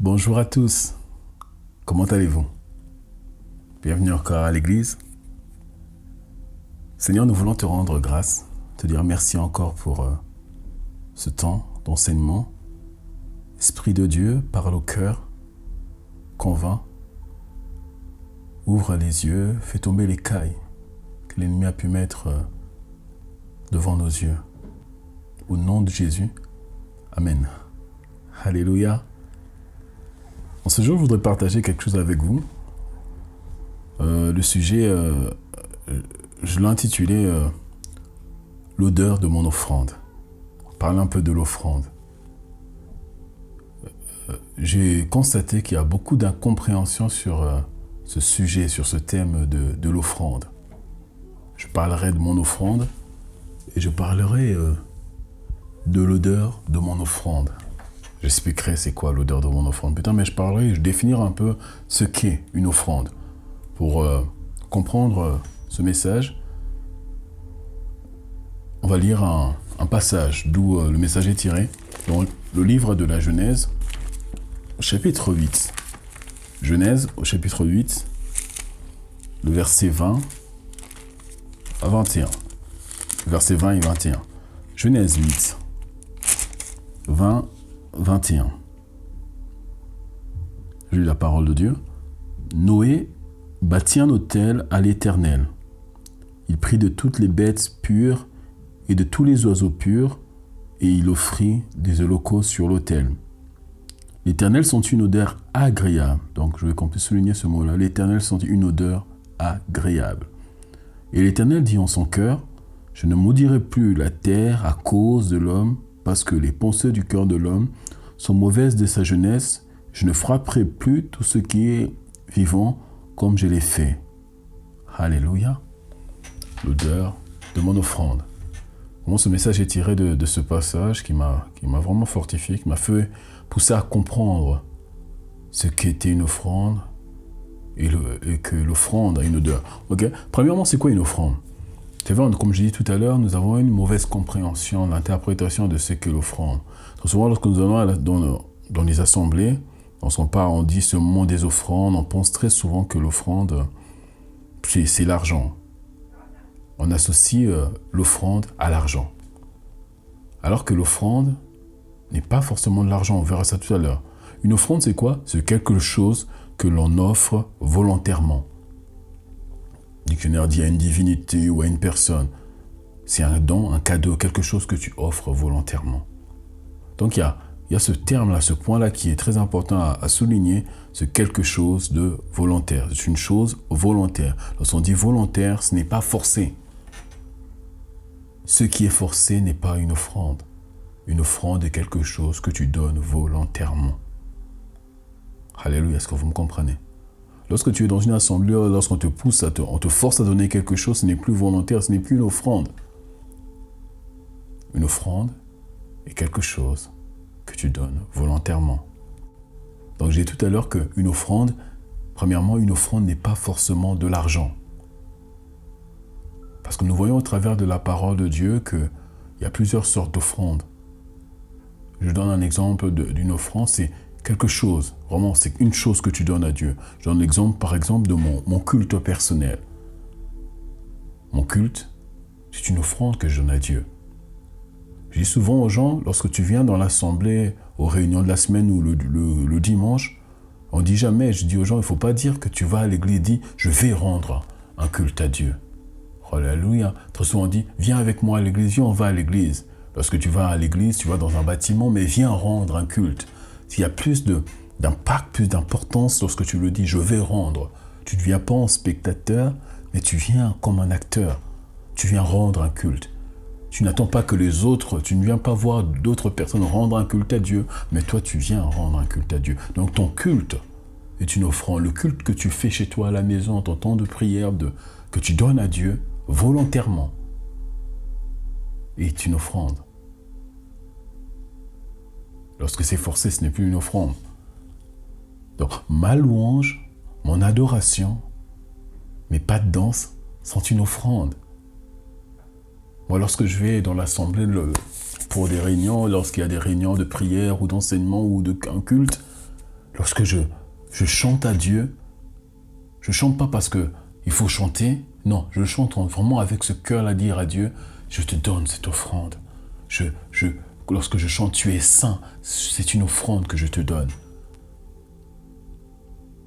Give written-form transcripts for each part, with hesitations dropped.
Bonjour à tous, comment allez-vous? Bienvenue encore à l'église. Seigneur, nous voulons te rendre grâce, te dire merci encore pour ce temps d'enseignement. Esprit de Dieu, parle au cœur, convainc, ouvre les yeux, fais tomber l'écaille que l'ennemi a pu mettre devant nos yeux. Au nom de Jésus, Amen. Alléluia. En ce jour, je voudrais partager quelque chose avec vous. Le sujet, je l'ai intitulé l'odeur de mon offrande. Parler un peu de l'offrande. J'ai constaté qu'il y a beaucoup d'incompréhension sur ce sujet, sur ce thème de l'offrande. Je parlerai de mon offrande et je parlerai de l'odeur de mon offrande. J'expliquerai c'est quoi l'odeur de mon offrande. Putain, mais je définirai un peu ce qu'est une offrande. Pour comprendre ce message, on va lire un passage d'où le message est tiré dans le livre de la Genèse, au chapitre 8. Genèse, au chapitre 8, le verset 20 à 21. Verset 20 et 21. Genèse 8, 20, 21. Je lis la parole de Dieu. Noé bâtit un autel à l'Éternel. Il prit de toutes les bêtes pures et de tous les oiseaux purs, et il offrit des holocaustes sur l'autel. L'Éternel sentit une odeur agréable. Donc je vais qu'on puisse souligner ce mot-là. L'Éternel sentit une odeur agréable. Et l'Éternel dit en son cœur, je ne maudirai plus la terre à cause de l'homme, parce que les pensées du cœur de l'homme sont mauvaises de sa jeunesse. Je ne frapperai plus tout ce qui est vivant comme je l'ai fait. Alléluia. L'odeur de mon offrande. Comment ce message est tiré de ce passage qui m'a vraiment fortifié, qui m'a fait pousser à comprendre ce qu'était une offrande et que l'offrande a une odeur. Okay? Premièrement, c'est quoi une offrande? C'est vrai, comme j'ai dit tout à l'heure, nous avons une mauvaise compréhension, l'interprétation de ce qu'est l'offrande. Très souvent, lorsque nous allons dans les assemblées, on dit ce mot des offrandes, on pense très souvent que l'offrande, c'est l'argent. On associe l'offrande à l'argent. Alors que l'offrande n'est pas forcément de l'argent, on verra ça tout à l'heure. Une offrande, c'est quoi? C'est quelque chose que l'on offre volontairement. Le dictionnaire dit à une divinité ou à une personne. C'est un don, un cadeau, quelque chose que tu offres volontairement. Donc il y a ce terme-là, ce point-là qui est très important à souligner, c'est quelque chose de volontaire. C'est une chose volontaire. Lorsqu'on dit volontaire, ce n'est pas forcé. Ce qui est forcé n'est pas une offrande. Une offrande est quelque chose que tu donnes volontairement. Alléluia, est-ce que vous me comprenez? Lorsque tu es dans une assemblée, lorsqu'on te pousse, on te force à donner quelque chose, ce n'est plus volontaire, ce n'est plus une offrande. Une offrande est quelque chose que tu donnes volontairement. Donc j'ai dit tout à l'heure qu'une offrande, premièrement, une offrande n'est pas forcément de l'argent. Parce que nous voyons au travers de la parole de Dieu qu'il y a plusieurs sortes d'offrandes. Je donne un exemple d'une offrande, c'est quelque chose, vraiment c'est une chose que tu donnes à Dieu. Je donne l'exemple par exemple de mon culte personnel. Mon culte, c'est une offrande que je donne à Dieu. Je dis souvent aux gens, lorsque tu viens dans l'assemblée, aux réunions de la semaine ou le dimanche, on dit jamais, je dis aux gens, il ne faut pas dire que tu vas à l'église, dis, je vais rendre un culte à Dieu. Alléluia. Très souvent on dit, viens avec moi à l'église, viens, on va à l'église. Lorsque tu vas à l'église, tu vas dans un bâtiment, mais viens rendre un culte. Il y a plus d'impact, plus d'importance lorsque tu le dis, je vais rendre. Tu ne viens pas en spectateur, mais tu viens comme un acteur. Tu viens rendre un culte. Tu n'attends pas que les autres, tu ne viens pas voir d'autres personnes rendre un culte à Dieu, mais toi tu viens rendre un culte à Dieu. Donc ton culte est une offrande. Le culte que tu fais chez toi à la maison, ton temps de prière, que tu donnes à Dieu volontairement, est une offrande. Lorsque c'est forcé, ce n'est plus une offrande. Donc ma louange, mon adoration, mes pas de danse sont une offrande. Moi, lorsque je vais dans l'assemblée pour des réunions, lorsqu'il y a des réunions de prière ou d'enseignement ou d'un culte, Lorsque je chante à Dieu, je ne chante pas parce qu'il faut chanter. Non, je chante vraiment avec ce cœur à dire à Dieu, je te donne cette offrande. Lorsque je chante, tu es saint, c'est une offrande que je te donne.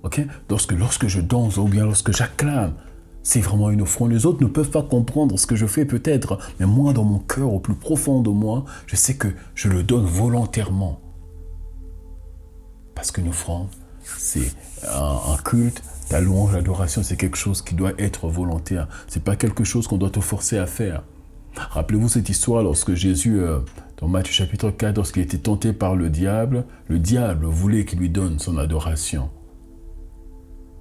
Ok? Lorsque je danse ou bien lorsque j'acclame, c'est vraiment une offrande. Les autres ne peuvent pas comprendre ce que je fais peut-être, mais moi, dans mon cœur, au plus profond de moi, je sais que je le donne volontairement. Parce qu'une offrande, c'est un culte, ta louange, l'adoration, c'est quelque chose qui doit être volontaire. C'est pas quelque chose qu'on doit te forcer à faire. Rappelez-vous cette histoire lorsque Jésus, dans Matthieu chapitre 4, lorsqu'il était tenté par le diable voulait qu'il lui donne son adoration.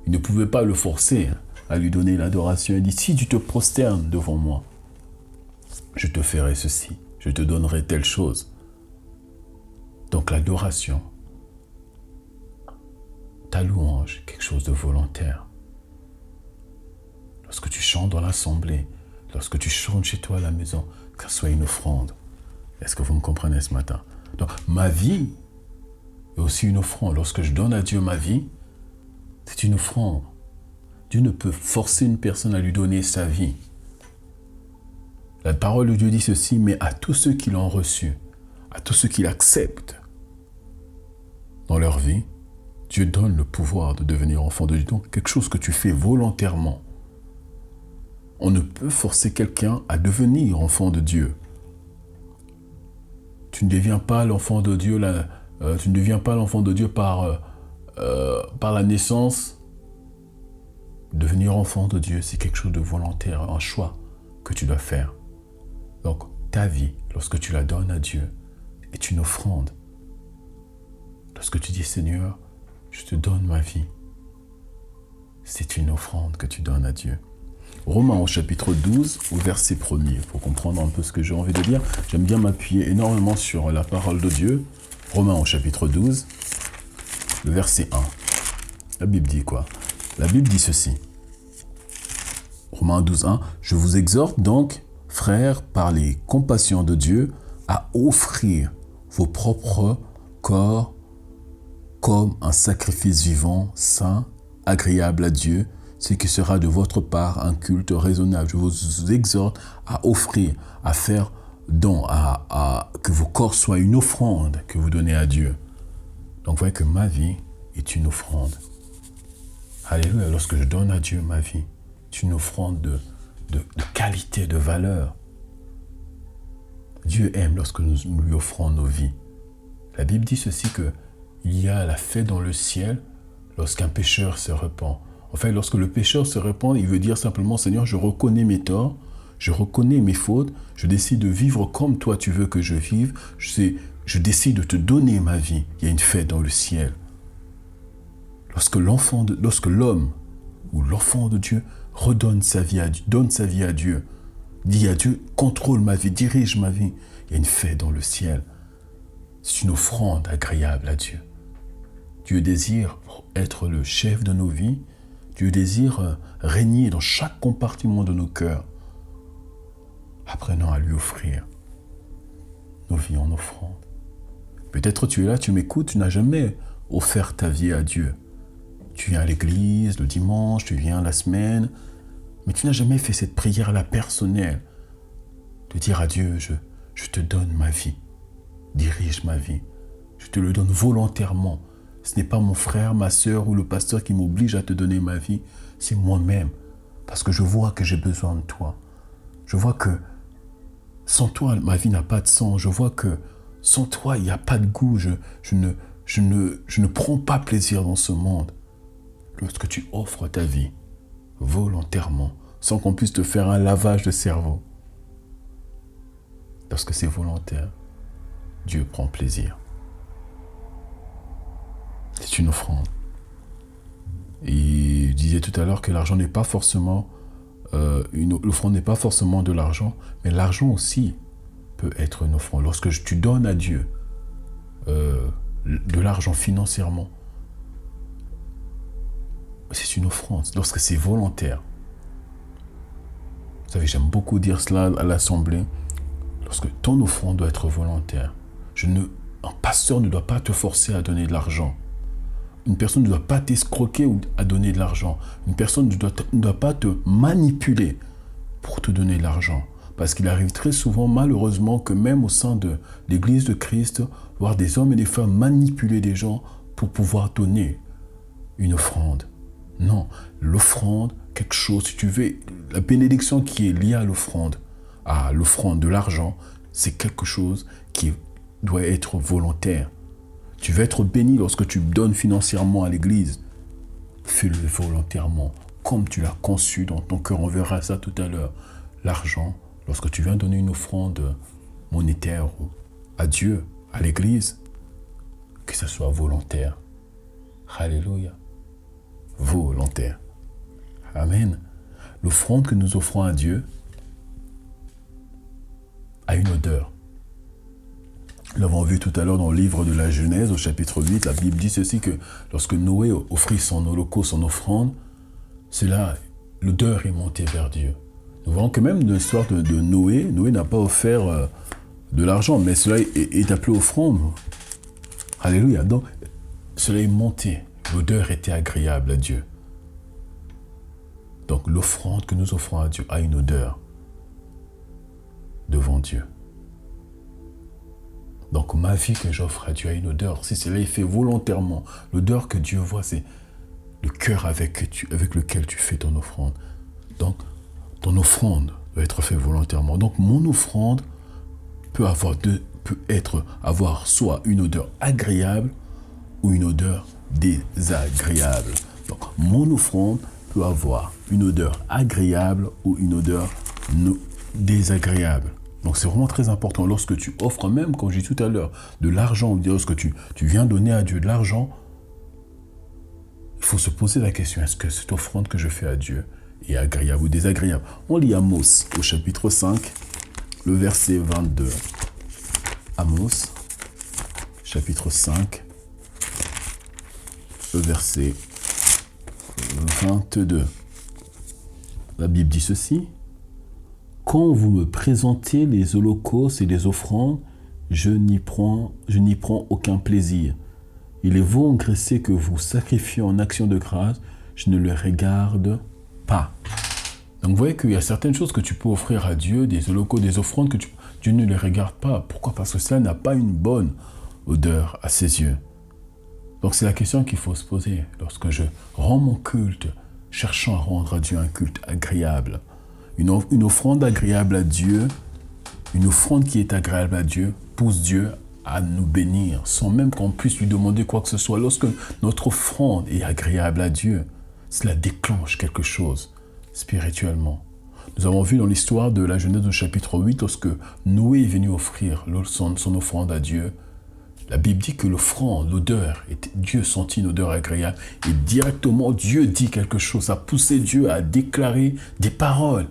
Il ne pouvait pas le forcer à lui donner l'adoration. Il dit, si tu te prosternes devant moi, je te ferai ceci, je te donnerai telle chose. Donc l'adoration, ta louange, quelque chose de volontaire. Lorsque tu chantes dans l'assemblée, lorsque tu chantes chez toi à la maison, que ce soit une offrande. Est-ce que vous me comprenez ce matin? Donc ma vie est aussi une offrande. Lorsque je donne à Dieu ma vie, c'est une offrande. Dieu ne peut forcer une personne à lui donner sa vie. La parole de Dieu dit ceci, mais à tous ceux qui l'ont reçu, à tous ceux qui l'acceptent dans leur vie, Dieu donne le pouvoir de devenir enfant de Dieu. Donc, quelque chose que tu fais volontairement. On ne peut forcer quelqu'un à devenir enfant de Dieu. Tu ne deviens pas l'enfant de Dieu, tu ne deviens pas l'enfant de Dieu par la naissance. Devenir enfant de Dieu, c'est quelque chose de volontaire, un choix que tu dois faire. Donc, ta vie, lorsque tu la donnes à Dieu, est une offrande. Lorsque tu dis, Seigneur, je te donne ma vie, c'est une offrande que tu donnes à Dieu. Romains au chapitre 12, au verset 1er, pour comprendre un peu ce que j'ai envie de dire. J'aime bien m'appuyer énormément sur la parole de Dieu. Romains au chapitre 12, le verset 1. La Bible dit quoi? La Bible dit ceci. Romains 12, 1. Je vous exhorte donc, frères, par les compassions de Dieu, à offrir vos propres corps comme un sacrifice vivant, saint, agréable à Dieu, ce qui sera de votre part un culte raisonnable. Je vous exhorte à offrir, à faire don, que vos corps soient une offrande que vous donnez à Dieu. Donc, vous voyez que ma vie est une offrande. Alléluia, lorsque je donne à Dieu ma vie, c'est une offrande de qualité, de valeur. Dieu aime lorsque nous lui offrons nos vies. La Bible dit ceci que il y a la fête dans le ciel lorsqu'un pécheur se repent. En fait, lorsque le pécheur se repent, il veut dire simplement, Seigneur, je reconnais mes torts, je reconnais mes fautes, je décide de vivre comme toi tu veux que je vive, je décide de te donner ma vie. Il y a une fête dans le ciel. Lorsque l'homme ou l'enfant de Dieu redonne sa vie à Dieu, donne sa vie à Dieu, dit à Dieu, contrôle ma vie, dirige ma vie, il y a une fête dans le ciel. C'est une offrande agréable à Dieu. Dieu désire être le chef de nos vies. Dieu désire régner dans chaque compartiment de nos cœurs. Apprenons à lui offrir nos vies en offrande. Peut-être tu es là, tu m'écoutes, tu n'as jamais offert ta vie à Dieu. Tu viens à l'église le dimanche, tu viens la semaine, mais tu n'as jamais fait cette prière-là personnelle. De dire à Dieu, je te donne ma vie. Dirige ma vie. Je te le donne volontairement. Ce n'est pas mon frère, ma sœur ou le pasteur qui m'oblige à te donner ma vie. C'est moi-même. Parce que je vois que j'ai besoin de toi. Je vois que sans toi, ma vie n'a pas de sens. Je vois que sans toi, il n'y a pas de goût. Je ne prends pas plaisir dans ce monde. Lorsque tu offres ta vie volontairement, sans qu'on puisse te faire un lavage de cerveau, lorsque c'est volontaire, Dieu prend plaisir. C'est une offrande. Et je disais tout à l'heure que l'argent n'est pas forcément... l'offrande n'est pas forcément de l'argent, mais l'argent aussi peut être une offrande. Lorsque tu donnes à Dieu de l'argent financièrement, c'est une offrande. Lorsque c'est volontaire. Vous savez, j'aime beaucoup dire cela à l'assemblée. Lorsque ton offrande doit être volontaire. Un pasteur ne doit pas te forcer à donner de l'argent. Une personne ne doit pas t'escroquer ou à donner de l'argent. Une personne ne doit pas te manipuler pour te donner de l'argent. Parce qu'il arrive très souvent, malheureusement, que même au sein de l'Église de Christ, voir des hommes et des femmes manipuler des gens pour pouvoir donner une offrande. Non, l'offrande, quelque chose, si tu veux, la bénédiction qui est liée à l'offrande de l'argent, c'est quelque chose qui doit être volontaire. Tu veux être béni lorsque tu donnes financièrement à l'Église. Fais-le volontairement, comme tu l'as conçu dans ton cœur. On verra ça tout à l'heure. L'argent, lorsque tu viens donner une offrande monétaire à Dieu, à l'Église, que ce soit volontaire. Alléluia. Volontaire. Amen. L'offrande que nous offrons à Dieu a une odeur. Nous l'avons vu tout à l'heure dans le livre de la Genèse, au chapitre 8, la Bible dit ceci, que lorsque Noé offrit son holocauste, son offrande, l'odeur est montée vers Dieu. Nous voyons que même dans l'histoire de Noé, Noé n'a pas offert de l'argent, mais cela est appelé offrande. Alléluia. Donc, cela est monté. L'odeur était agréable à Dieu. Donc, l'offrande que nous offrons à Dieu a une odeur devant Dieu. Donc, ma vie que j'offre à Dieu a une odeur. Si cela est fait volontairement, l'odeur que Dieu voit, c'est le cœur avec lequel tu fais ton offrande. Donc, ton offrande doit être faite volontairement. Donc, mon offrande peut avoir soit une odeur agréable ou une odeur désagréable. Donc, mon offrande peut avoir une odeur agréable ou une odeur désagréable. Donc, c'est vraiment très important. Lorsque tu offres, même comme j'ai dit tout à l'heure, de l'argent, lorsque tu viens donner à Dieu de l'argent, il faut se poser la question, est-ce que cette offrande que je fais à Dieu est agréable ou désagréable? On lit Amos au chapitre 5, le verset 22. Amos, chapitre 5, le verset 22. La Bible dit ceci. Quand vous me présentez les holocaustes et les offrandes, je n'y prends aucun plaisir. Et les veaux engraissés que vous sacrifiez en action de grâce, je ne les regarde pas. Donc vous voyez qu'il y a certaines choses que tu peux offrir à Dieu, des holocaustes, des offrandes, que Dieu ne les regarde pas. Pourquoi? Parce que cela n'a pas une bonne odeur à ses yeux. Donc c'est la question qu'il faut se poser. Lorsque je rends mon culte, cherchant à rendre à Dieu un culte agréable, une offrande agréable à Dieu, une offrande qui est agréable à Dieu, pousse Dieu à nous bénir, sans même qu'on puisse lui demander quoi que ce soit. Lorsque notre offrande est agréable à Dieu, cela déclenche quelque chose spirituellement. Nous avons vu dans l'histoire de la Genèse au chapitre 8, lorsque Noé est venu offrir son offrande à Dieu, la Bible dit que l'offrande, l'odeur, Dieu sentit une odeur agréable et directement Dieu dit quelque chose. Ça a poussé Dieu à déclarer des paroles.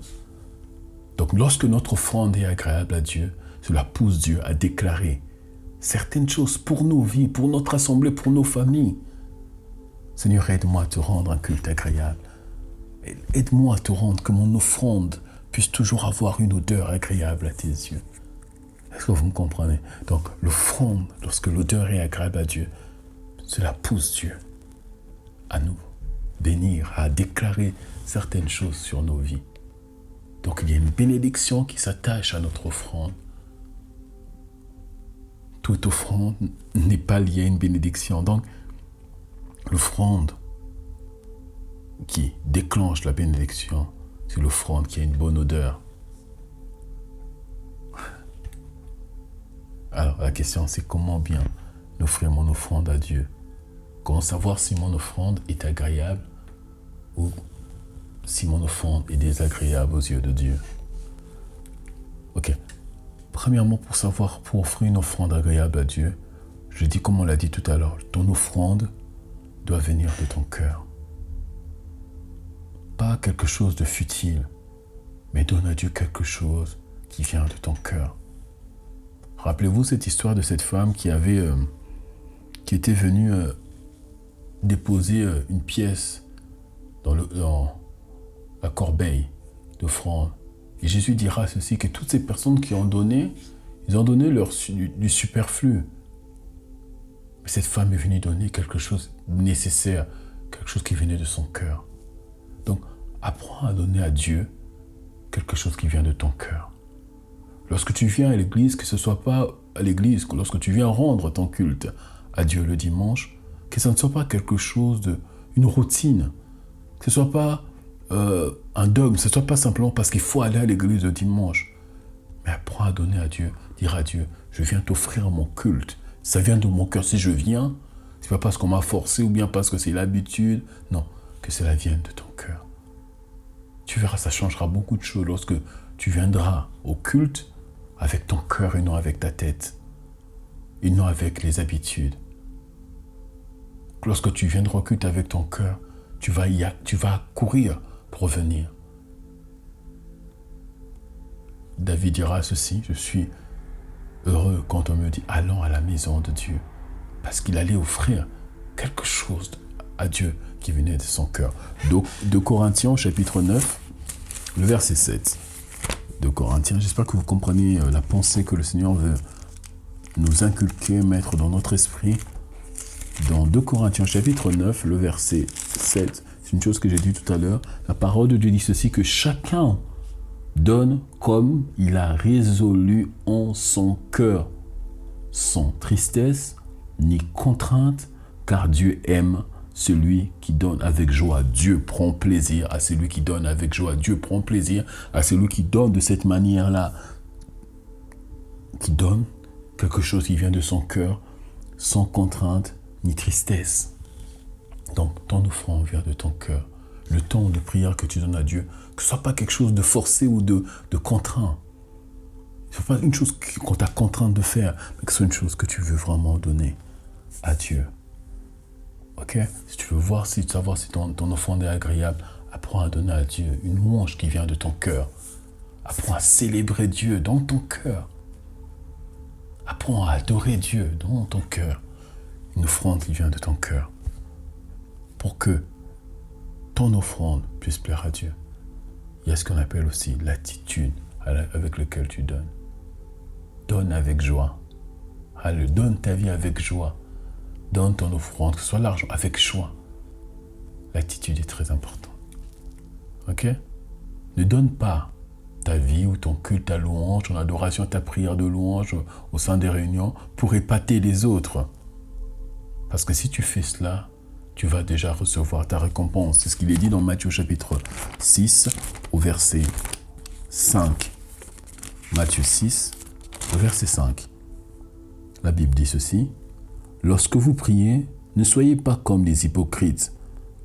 Donc lorsque notre offrande est agréable à Dieu, cela pousse Dieu à déclarer certaines choses pour nos vies, pour notre assemblée, pour nos familles. Seigneur, aide-moi à te rendre un culte agréable. Aide-moi à te rendre que mon offrande puisse toujours avoir une odeur agréable à tes yeux. Est-ce que vous me comprenez? Donc, l'offrande, lorsque l'odeur est agréable à Dieu, cela pousse Dieu à nous bénir, à déclarer certaines choses sur nos vies. Donc, il y a une bénédiction qui s'attache à notre offrande. Toute offrande n'est pas liée à une bénédiction. Donc, l'offrande qui déclenche la bénédiction, c'est l'offrande qui a une bonne odeur. Alors, la question, c'est comment bien offrir mon offrande à Dieu? Comment savoir si mon offrande est agréable ou si mon offrande est désagréable aux yeux de Dieu? Ok. Premièrement, pour offrir une offrande agréable à Dieu, je dis comme on l'a dit tout à l'heure, ton offrande doit venir de ton cœur. Pas quelque chose de futile, mais donne à Dieu quelque chose qui vient de ton cœur. Rappelez-vous cette histoire de cette femme qui était venue déposer une pièce dans la corbeille d'offrande. Et Jésus dira ceci, que toutes ces personnes qui ont donné, ils ont donné du superflu. Mais cette femme est venue donner quelque chose de nécessaire, quelque chose qui venait de son cœur. Donc, apprends à donner à Dieu quelque chose qui vient de ton cœur. Lorsque tu viens à l'église, que ce ne soit pas à l'église, lorsque tu viens rendre ton culte à Dieu le dimanche, que ce ne soit pas quelque chose une routine, que ce ne soit pas un dogme, que ce ne soit pas simplement parce qu'il faut aller à l'église le dimanche. Mais apprends à donner à Dieu, dire à Dieu, je viens t'offrir mon culte. Ça vient de mon cœur. Si je viens, ce n'est pas parce qu'on m'a forcé ou bien parce que c'est l'habitude. Non, que cela vienne de ton cœur. Tu verras, ça changera beaucoup de choses lorsque tu viendras au culte avec ton cœur et non avec ta tête. Et non avec les habitudes. Lorsque tu viendras au culte avec ton cœur, tu vas courir pour venir. David dira ceci, je suis heureux quand on me dit allons à la maison de Dieu. Parce qu'il allait offrir quelque chose à Dieu qui venait de son cœur. De Corinthiens chapitre 9, le verset 7. De Corinthiens, j'espère que vous comprenez la pensée que le Seigneur veut nous inculquer, mettre dans notre esprit. Dans 2 Corinthiens chapitre 9, le verset 7, c'est une chose que j'ai dit tout à l'heure, la parole de Dieu dit ceci, que chacun donne comme il a résolu en son cœur, sans tristesse ni contrainte, car Dieu aime celui qui donne avec joie. Dieu prend plaisir à celui qui donne avec joie. Dieu prend plaisir à celui qui donne de cette manière-là, qui donne quelque chose qui vient de son cœur, sans contrainte ni tristesse. Donc, ton offrande vient de ton cœur. Le temps de prière que tu donnes à Dieu, que ce ne soit pas quelque chose de forcé ou de contraint. Ce n'est pas une chose qu'on t'a contraint de faire, mais que ce soit une chose que tu veux vraiment donner à Dieu. Ok? Si tu veux savoir si ton offrande est agréable, apprends à donner à Dieu une louange qui vient de ton cœur. Apprends à célébrer Dieu dans ton cœur. Apprends à adorer Dieu dans ton cœur. Une offrande qui vient de ton cœur. Pour que ton offrande puisse plaire à Dieu. Il y a ce qu'on appelle aussi l'attitude avec laquelle tu donnes. Donne avec joie. Donne ta vie avec joie. Donne ton offrande, que ce soit l'argent, avec joie. L'attitude est très importante. Ok? Ne donne pas ta vie ou ton culte, ta louange, ton adoration, ta prière de louange au sein des réunions pour épater les autres. Parce que si tu fais cela, tu vas déjà recevoir ta récompense. C'est ce qu'il est dit dans Matthieu chapitre 6 au verset 5. Matthieu 6 au verset 5. La Bible dit ceci. Lorsque vous priez, ne soyez pas comme les hypocrites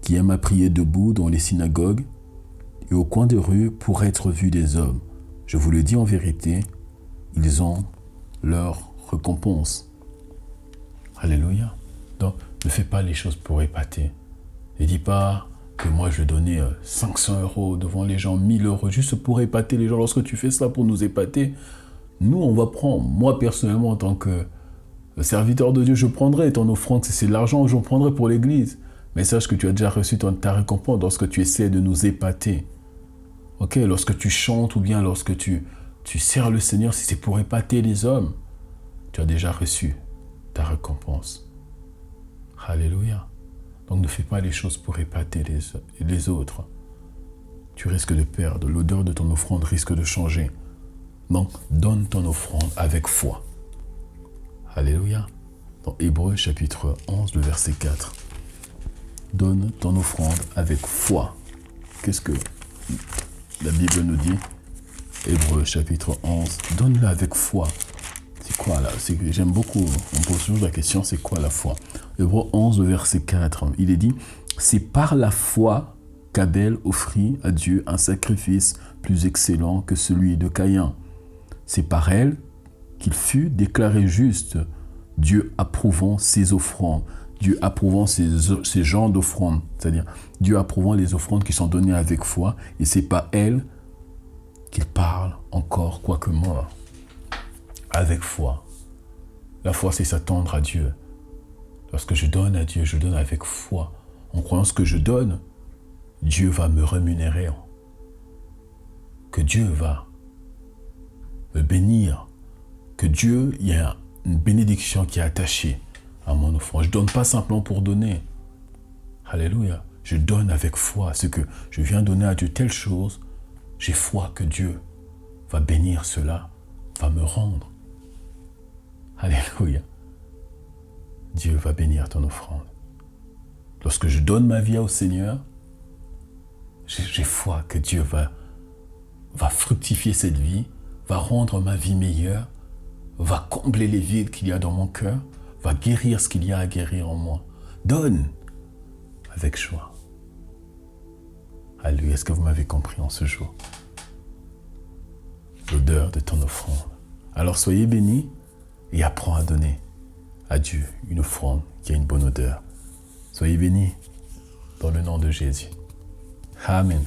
qui aiment à prier debout dans les synagogues et au coin des rues pour être vus des hommes. Je vous le dis en vérité, ils ont leur récompense. Alléluia. Donc, ne fais pas les choses pour épater. Ne dis pas que moi je vais donner 500 € devant les gens, 1000 € juste pour épater les gens. Lorsque tu fais cela pour nous épater, nous on va prendre, moi personnellement en tant que serviteur de Dieu, je prendrai ton offrande, c'est l'argent que j'en prendrai pour l'église. Mais sache que tu as déjà reçu ta récompense lorsque tu essaies de nous épater. Ok, lorsque tu chantes ou bien lorsque tu sers le Seigneur, si c'est pour épater les hommes, tu as déjà reçu ta récompense. Alléluia. Donc ne fais pas les choses pour épater les autres. Tu risques de perdre, l'odeur de ton offrande risque de changer. Donc donne ton offrande avec foi. Alléluia. Dans Hébreux chapitre 11, le verset 4. Donne ton offrande avec foi. Qu'est-ce que la Bible nous dit? Hébreux chapitre 11. Donne-la avec foi. C'est quoi là? J'aime beaucoup. On pose toujours la question, c'est quoi la foi? Hébreux 11, le verset 4. Il est dit, c'est par la foi qu'Abel offrit à Dieu un sacrifice plus excellent que celui de Caïn. C'est par elle qu'il fut déclaré juste, Dieu approuvant ses offrandes, Dieu approuvant ces genres d'offrandes, c'est-à-dire Dieu approuvant les offrandes qui sont données avec foi, et c'est pas elle qu'il parle encore, quoique mort, avec foi. La foi, c'est s'attendre à Dieu. Lorsque je donne à Dieu, je donne avec foi. En croyant ce que je donne, Dieu va me rémunérer. Que Dieu va me bénir. Que Dieu, il y a une bénédiction qui est attachée à mon offrande. Je ne donne pas simplement pour donner. Alléluia. Je donne avec foi ce que je viens donner à Dieu, telle chose. J'ai foi que Dieu va bénir cela, va me rendre. Alléluia. Dieu va bénir ton offrande. Lorsque je donne ma vie au Seigneur, j'ai foi que Dieu va fructifier cette vie, va rendre ma vie meilleure, va combler les vides qu'il y a dans mon cœur, va guérir ce qu'il y a à guérir en moi. Donne avec joie. Alléluia. Est-ce que vous m'avez compris en ce jour? L'odeur de ton offrande. Alors soyez bénis et apprends à donner à Dieu une offrande qui a une bonne odeur. Soyez bénis dans le nom de Jésus. Amen.